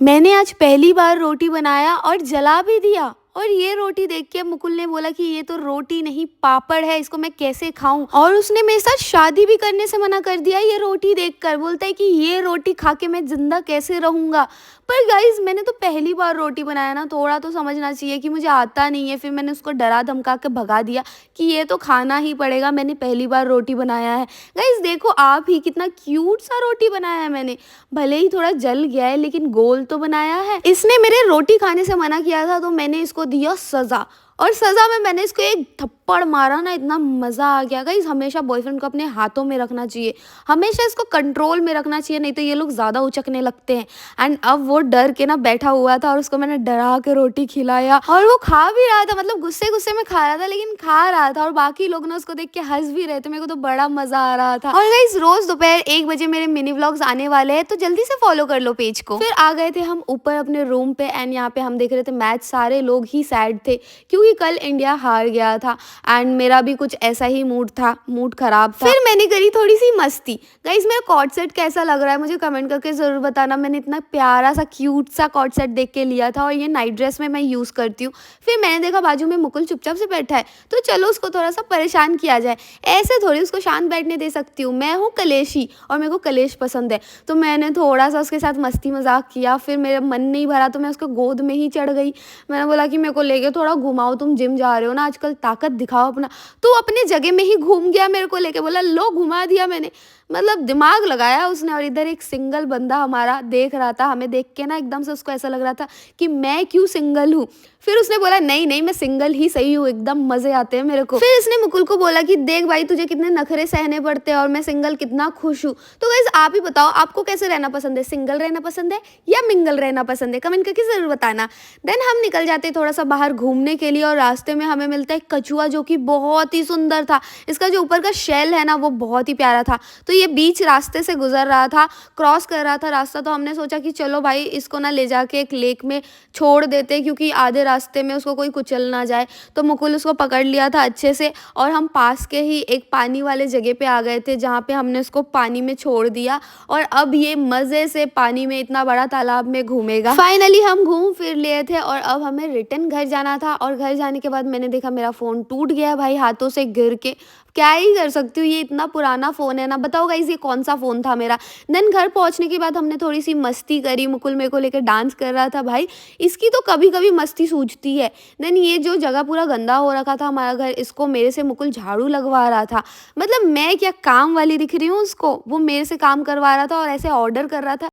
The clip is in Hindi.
मैंने आज पहली बार रोटी बनाया और जला भी दिया। और ये रोटी देख के मुकुल ने बोला कि ये तो रोटी नहीं पापड़ है, इसको मैं कैसे खाऊं। और उसने मेरे साथ शादी भी करने से मना कर दिया ये रोटी देखकर। बोलता है कि ये रोटी खा के मैं जिंदा कैसे रहूंगा। पर गाइज मैंने तो पहली बार रोटी बनाया ना, थोड़ा तो समझना चाहिए कि मुझे आता नहीं है। फिर मैंने उसको डरा धमका के भगा दिया कि ये तो खाना ही पड़ेगा, मैंने पहली बार रोटी बनाया है। गाइज देखो आप ही, कितना क्यूट सा रोटी बनाया है मैंने। भले ही थोड़ा जल गया है लेकिन गोल तो बनाया है। इसने मेरे रोटी खाने से मना किया था तो मैंने इसको दिया सजा। और सजा में मैंने इसको एक थप्पड़ मारा ना, इतना मजा आ गया। गाइस हमेशा बॉयफ्रेंड को अपने हाथों में रखना चाहिए, हमेशा इसको कंट्रोल में रखना चाहिए, नहीं तो ये लोग ज्यादा उचकने लगते हैं। एंड अब वो डर के ना बैठा हुआ था और उसको मैंने डरा के रोटी खिलाया और वो खा भी रहा था। मतलब गुस्से गुस्से में खा रहा था लेकिन खा रहा था। और बाकी लोग ना उसको देख के हंस भी रहे थे, मेरे को तो बड़ा मजा आ रहा था। और गाइस रोज दोपहर 1 बजे मेरे मिनी व्लॉग्स आने वाले हैं, तो जल्दी से फॉलो कर लो पेज को। फिर आ गए थे हम ऊपर अपने रूम पे एंड यहाँ पे हम देख रहे थे मैच। सारे लोग ही सैड थे क्योंकि कल इंडिया हार गया था एंड मेरा भी कुछ ऐसा ही मूड था, मूड खराब था। फिर मैंने करी थोड़ी सी मस्ती। गाइस मेरा कॉर्ड सेट कैसा लग रहा है मुझे कमेंट करके जरूर बताना। मैंने इतना प्यारा सा क्यूट सा कॉर्ड सेट देख के लिया था और ये नाइट ड्रेस में मैं यूज करती हूँ। फिर मैंने देखा बाजू में मुकुल चुपचाप से बैठा है, तो चलो उसको थोड़ा सा परेशान किया जाए। ऐसे थोड़ी उसको शांत बैठने दे सकती हूँ, मैं हूँ कलेशी और मेरे को कलेश पसंद है। तो मैंने थोड़ा सा उसके साथ मस्ती मजाक किया। फिर मेरा मन नहीं भरा तो मैं उसके गोद में ही चढ़ गई। मैंने बोला कि मेरे को लेके थोड़ा घुमाओ, तुम जिम जा रहे हो ना आजकल, ताकत दिखाओ अपना। तो अपने जगह में ही घूम गया, मेरे को लेके बोला लो घुमा दिया मैंने। मतलब दिमाग लगाया उसने। और इधर एक सिंगल बंदा हमारा देख रहा था, हमें देख के ना एकदम से उसको ऐसा लग रहा था कि मैं क्यों सिंगल हूँ। फिर उसने बोला नहीं नहीं मैं सिंगल ही सही हूँ, एकदम मजे आते हैं मेरे को। फिर इसने मुकुल को बोला कि देख भाई तुझे कितने नखरे सहने पड़ते हैं और मैं सिंगल कितना खुश हूँ। तो गाइस आप ही बताओ आपको कैसे रहना पसंद है, सिंगल रहना पसंद है या मिंगल रहना पसंद है, कमेंट करके जरूर बताना। देन हम निकल जाते थोड़ा सा बाहर घूमने के लिए और रास्ते में हमें मिलता है कछुआ जो कि बहुत ही सुंदर था। इसका जो ऊपर का शेल है ना वो बहुत ही प्यारा था। तो ये बीच रास्ते से गुजर रहा था, क्रॉस कर रहा था रास्ता। तो हमने सोचा कि चलो भाई इसको ना ले जाके एक लेक में छोड़ देते क्योंकि आधे रास्ते में उसको कोई कुचल ना जाए। तो मुकुल उसको पकड़ लिया था अच्छे से और हम पास के ही एक पानी वाले जगह पे आ गए थे जहाँ पे हमने उसको पानी में छोड़ दिया। और अब ये मजे से पानी में इतना बड़ा तालाब में घूमेगा। फाइनली हम घूम फिर लिए थे और अब हमें रिटर्न घर जाना था। और घर जाने के बाद मैंने देखा मेरा फोन टूट गया भाई हाथों से गिर के। क्या ही कर सकती हूँ, ये इतना पुराना फोन है ना। बताओ गाइस ये कौन सा फोन था मेरा। देन घर पहुंचने के बाद हमने थोड़ी सी मस्ती करी। मुकुल मेरे को लेकर डांस कर रहा था। भाई इसकी तो कभी कभी मस्ती सूझती है। देन ये जो जगह पूरा गंदा हो रखा था हमारा घर, इसको मेरे से मुकुल झाड़ू लगवा रहा था। मतलब मैं क्या काम वाली दिख रही हूँ उसको, वो मेरे से काम करवा रहा था और ऐसे ऑर्डर कर रहा था।